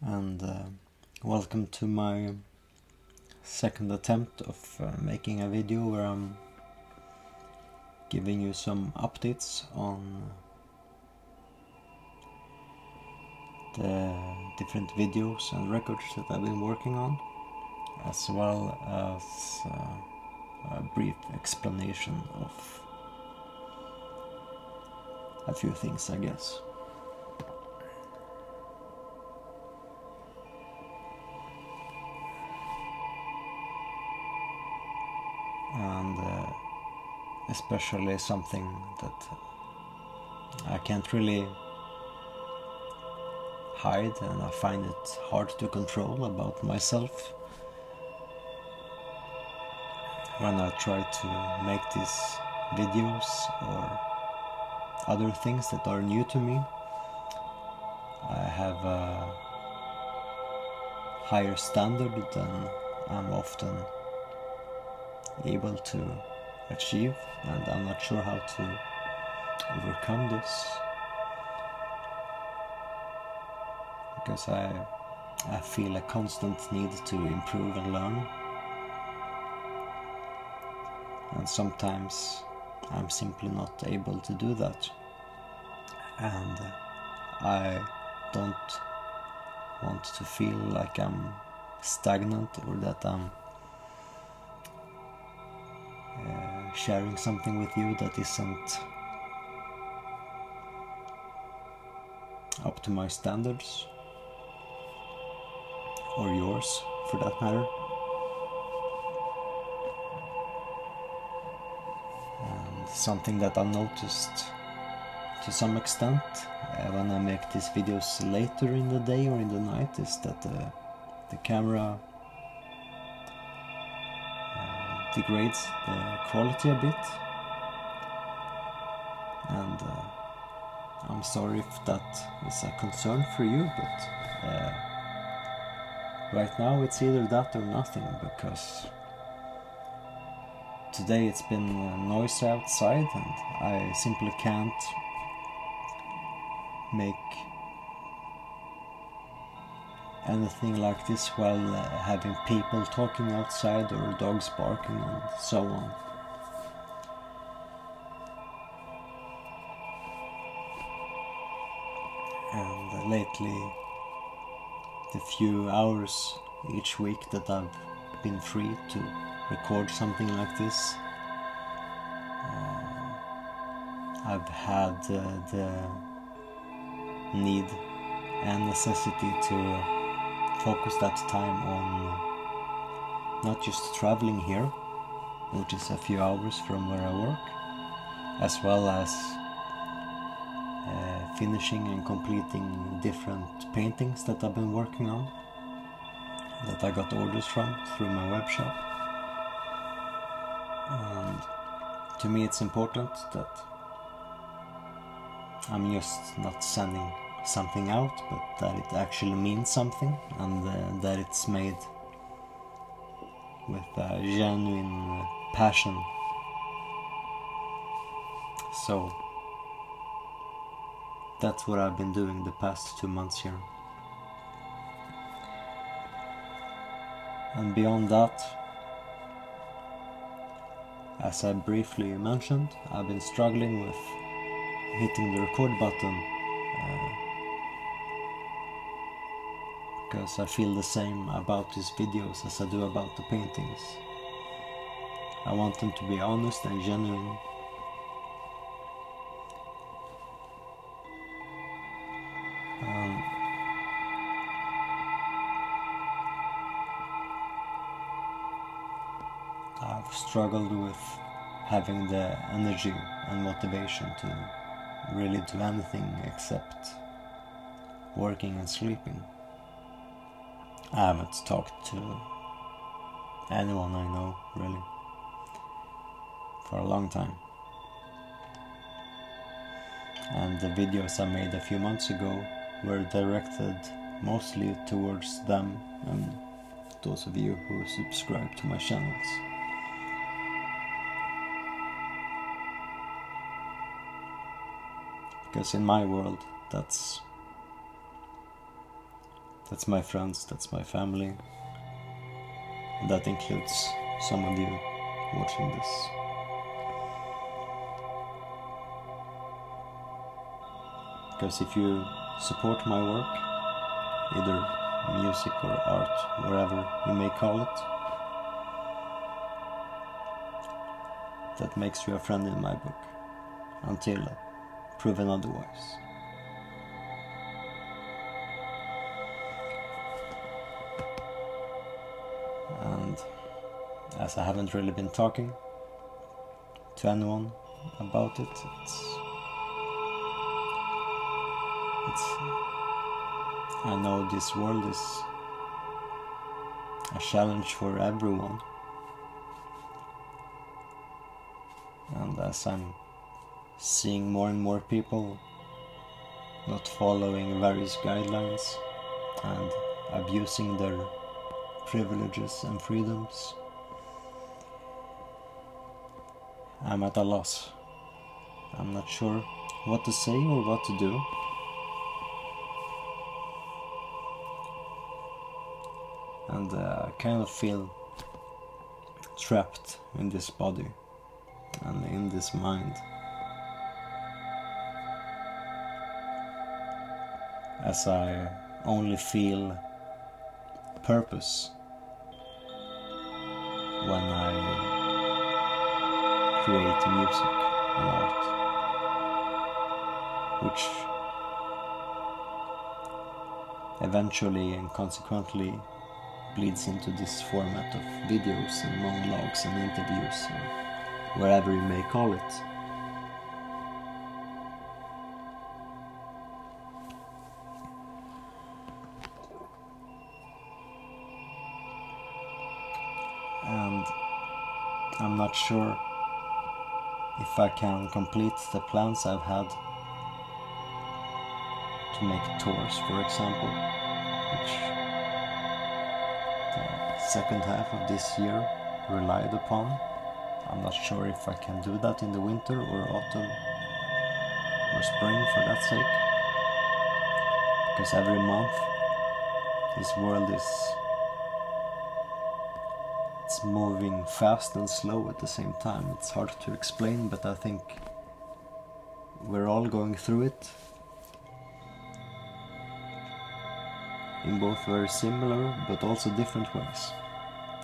and welcome to my second attempt of making a video where I'm giving you some updates on the different videos and records that I've been working on, as well as a brief explanation of a few things, I guess. And especially something that I can't really hide, and I find it hard to control about myself when I try to make these videos or other things that are new to me. I have a higher standard than I'm often able to achieve, and I'm not sure how to overcome this, because I feel a constant need to improve and learn, and sometimes I'm simply not able to do that, and I don't want to feel like I'm stagnant or that I'm sharing something with you that isn't up to my standards, or yours for that matter. And something that I noticed to some extent when I make these videos later in the day or in the night is that the camera degrades the quality a bit, and I'm sorry if that is a concern for you, but right now it's either that or nothing, because today it's been noisy outside and I simply can't make anything like this while having people talking outside or dogs barking and so on. And lately, the few hours each week that I've been free to record something like this, I've had the need and necessity to focus that time on not just traveling here, which is a few hours from where I work, as well as finishing and completing different paintings that I've been working on, that I got orders from through my web shop. And to me it's important that I'm just not sending something out, but that it actually means something, and that it's made with a genuine passion. So that's what I've been doing the past 2 months here. And beyond that, as I briefly mentioned, I've been struggling with hitting the record button, because I feel the same about these videos as I do about the paintings. I want them to be honest and genuine. I've struggled with having the energy and motivation to really do anything except working and sleeping. I haven't talked to anyone I know, really, for a long time. And the videos I made a few months ago were directed mostly towards them and those of you who subscribe to my channels. Because in my world, that's That's my friends, that's my family. And that includes some of you watching this. Because if you support my work, either music or art, whatever you may call it, that makes you a friend in my book, until proven otherwise. And as I haven't really been talking to anyone about it, I know this world is a challenge for everyone, and as I'm seeing more and more people not following various guidelines and abusing their privileges and freedoms, I'm at a loss. I'm not sure what to say or what to do. And I kind of feel trapped in this body and in this mind, as I only feel purpose when I create music and art, which eventually and consequently bleeds into this format of videos and monologues and interviews, or whatever you may call it. And I'm not sure if I can complete the plans I've had to make tours, for example, which the second half of this year relied upon. I'm not sure if I can do that in the winter or autumn or spring, for that sake, because every month this world is moving fast and slow at the same time. It's hard to explain, but I think we're all going through it in both very similar but also different ways,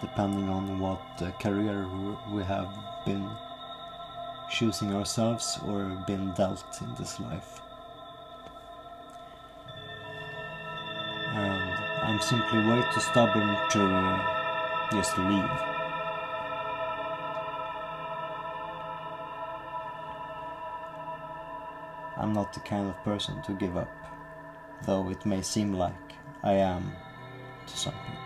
depending on what career we have been choosing ourselves or been dealt in this life. And I'm simply way too stubborn to just leave. I'm not the kind of person to give up, though it may seem like I am to some people.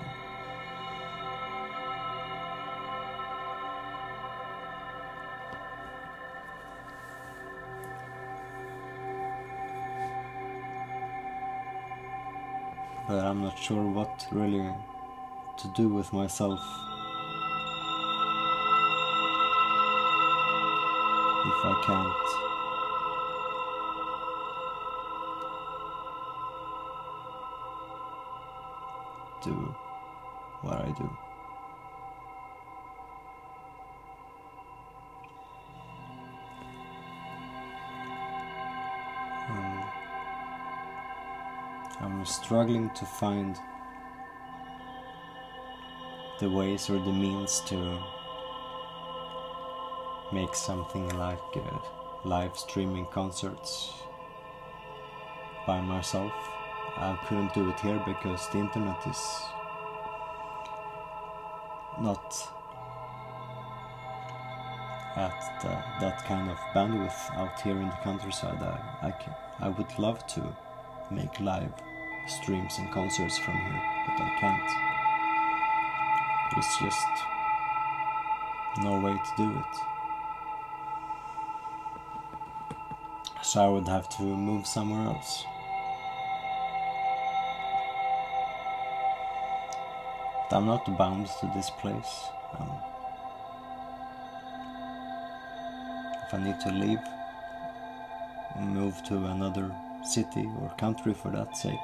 But I'm not sure what really to do with myself if I can't do what I do. I'm struggling to find the ways or the means to make something like live streaming concerts by myself. I couldn't do it here because the internet is not at that kind of bandwidth out here in the countryside. I would love to make live streams and concerts from here, but I can't. There's just no way to do it. So I would have to move somewhere else. But I'm not bound to this place. If I need to leave and move to another city or country for that sake,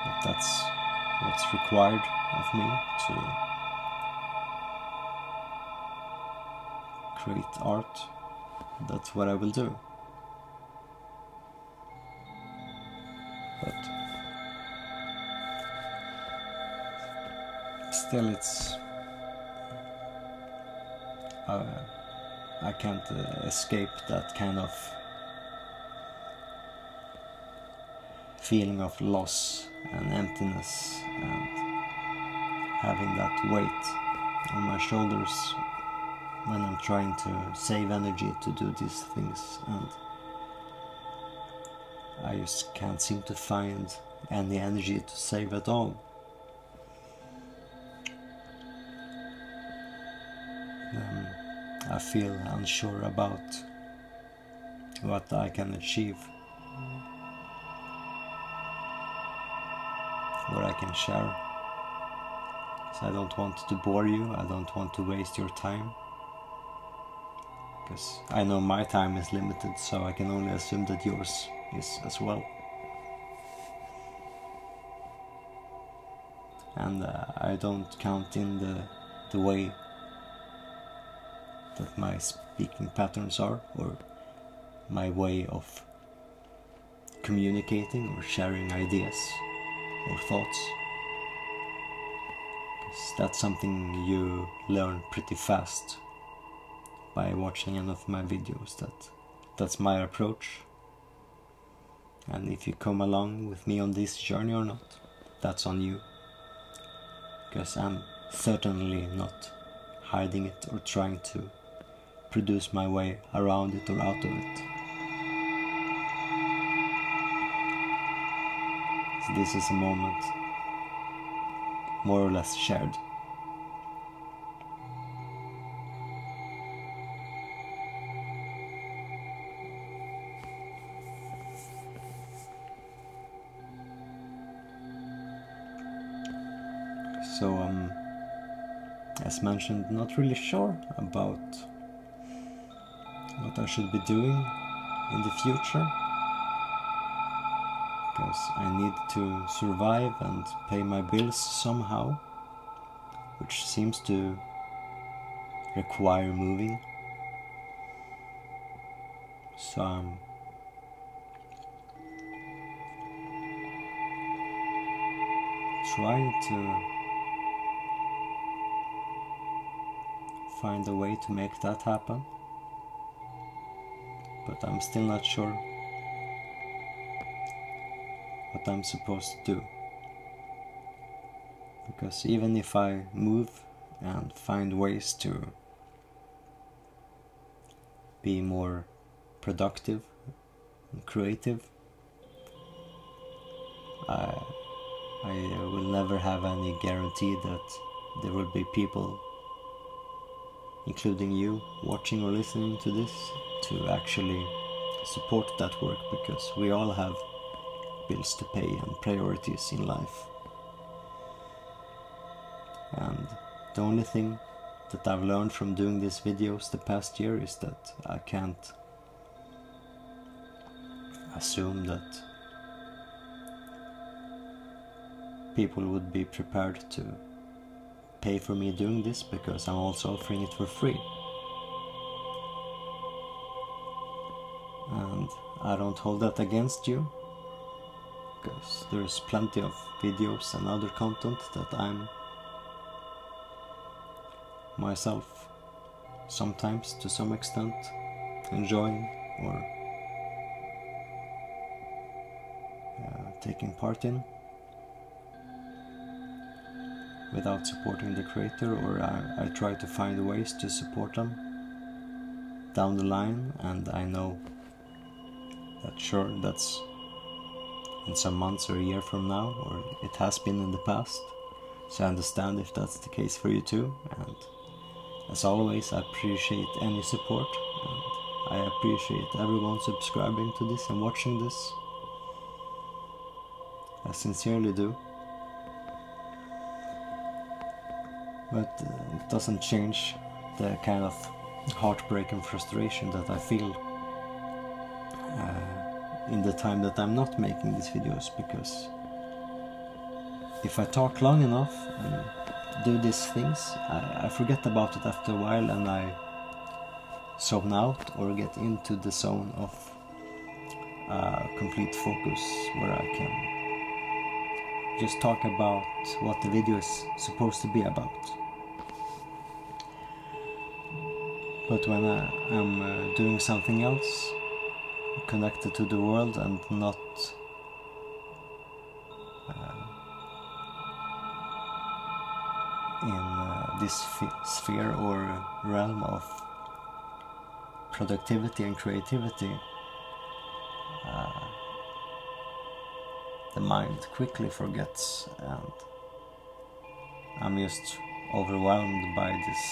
But that's what's required of me to create art. That's what I will do. But still, it's I can't escape that kind of feeling of loss and emptiness and having that weight on my shoulders when I'm trying to save energy to do these things, and I just can't seem to find any energy to save at all. I feel unsure about what I can achieve, what I can share. So I don't want to bore you, I don't want to waste your time, because I know my time is limited, so I can only assume that yours is as well. And I don't count in the way that my speaking patterns are, or my way of communicating or sharing ideas or thoughts. Because that's something you learn pretty fast by watching any of my videos, that's my approach. And if you come along with me on this journey or not, that's on you. Because I'm certainly not hiding it or trying to produce my way around it or out of it. So this is a moment more or less shared. So as mentioned, not really sure about what I should be doing in the future, because I need to survive and pay my bills somehow, which seems to require moving. So I'm trying to find a way to make that happen, but I'm still not sure what I'm supposed to do. Because even if I move and find ways to be more productive and creative, I will never have any guarantee that there will be people, including you, watching or listening to this, to actually support that work, because we all have bills to pay and priorities in life. And the only thing that I've learned from doing these videos the past year is that I can't assume that people would be prepared to pay for me doing this, because I'm also offering it for free. And I don't hold that against you, because there's plenty of videos and other content that I'm myself sometimes to some extent enjoying or taking part in without supporting the creator, or I try to find ways to support them down the line, and I know that sure, that's in some months or a year from now, or it has been in the past, so I understand if that's the case for you too. And as always, I appreciate any support, and I appreciate everyone subscribing to this and watching this. I sincerely do. But it doesn't change the kind of heartbreak and frustration that I feel in the time that I'm not making these videos, because if I talk long enough and do these things, I forget about it after a while, and I zone out or get into the zone of complete focus, where I can just talk about what the video is supposed to be about. But when I'm doing something else connected to the world and not in this sphere or realm of productivity and creativity, the mind quickly forgets, and I'm just overwhelmed by this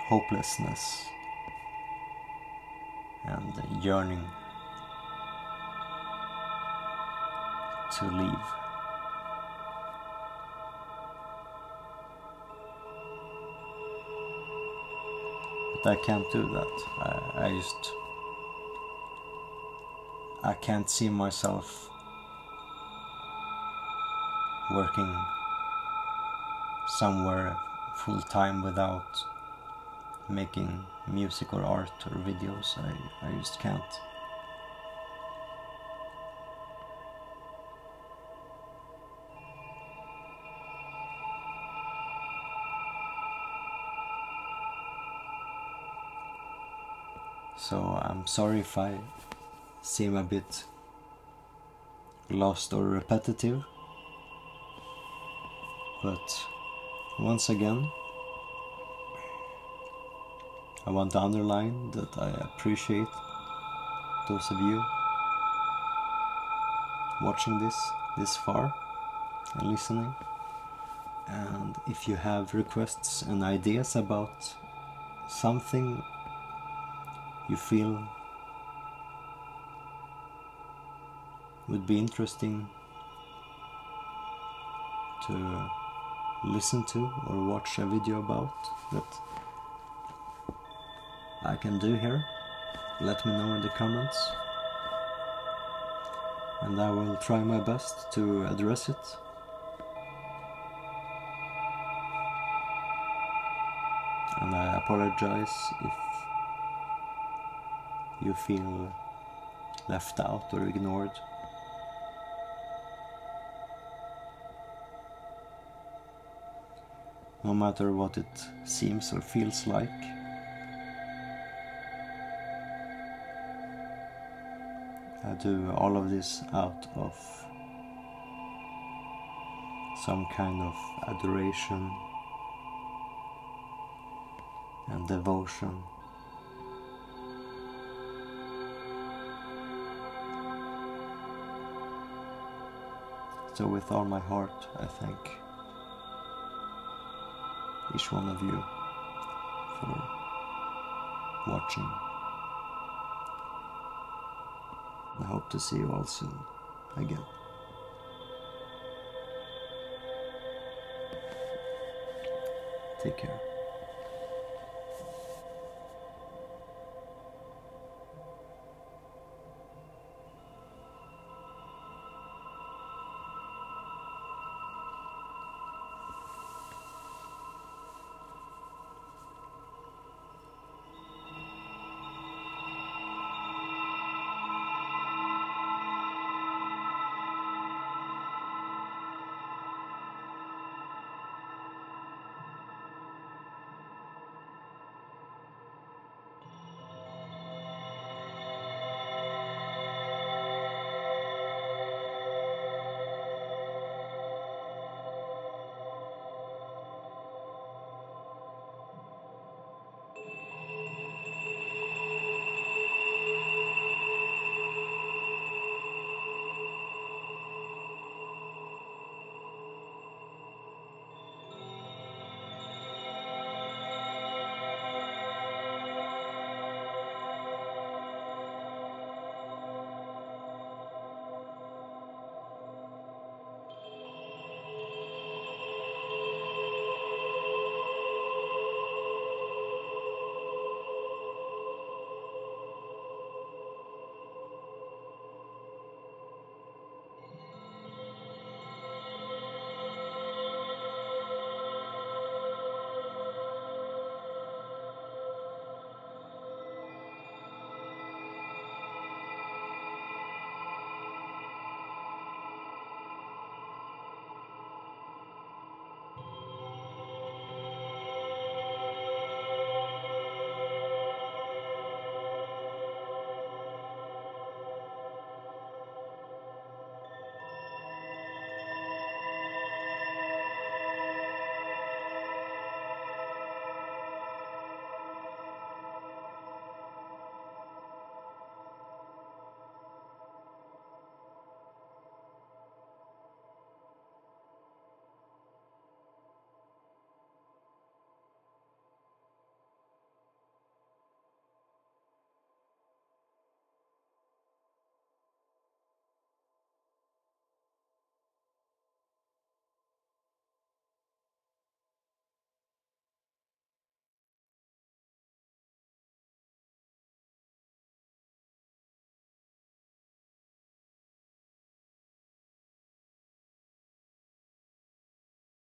hopelessness and yearning to leave. But I can't do that. I can't see myself working somewhere full time without making music or art or videos. I just can't. So I'm sorry if I seem a bit lost or repetitive, but once again, I want to underline that I appreciate those of you watching this far and listening. And if you have requests and ideas about something you feel would be interesting to listen to or watch a video about that I can do here, let me know in the comments, and I will try my best to address it. And I apologize if you feel left out or ignored. No matter what it seems or feels like, I do all of this out of some kind of adoration and devotion. So with all my heart, I thank each one of you for watching. I hope to see you all soon again. Take care.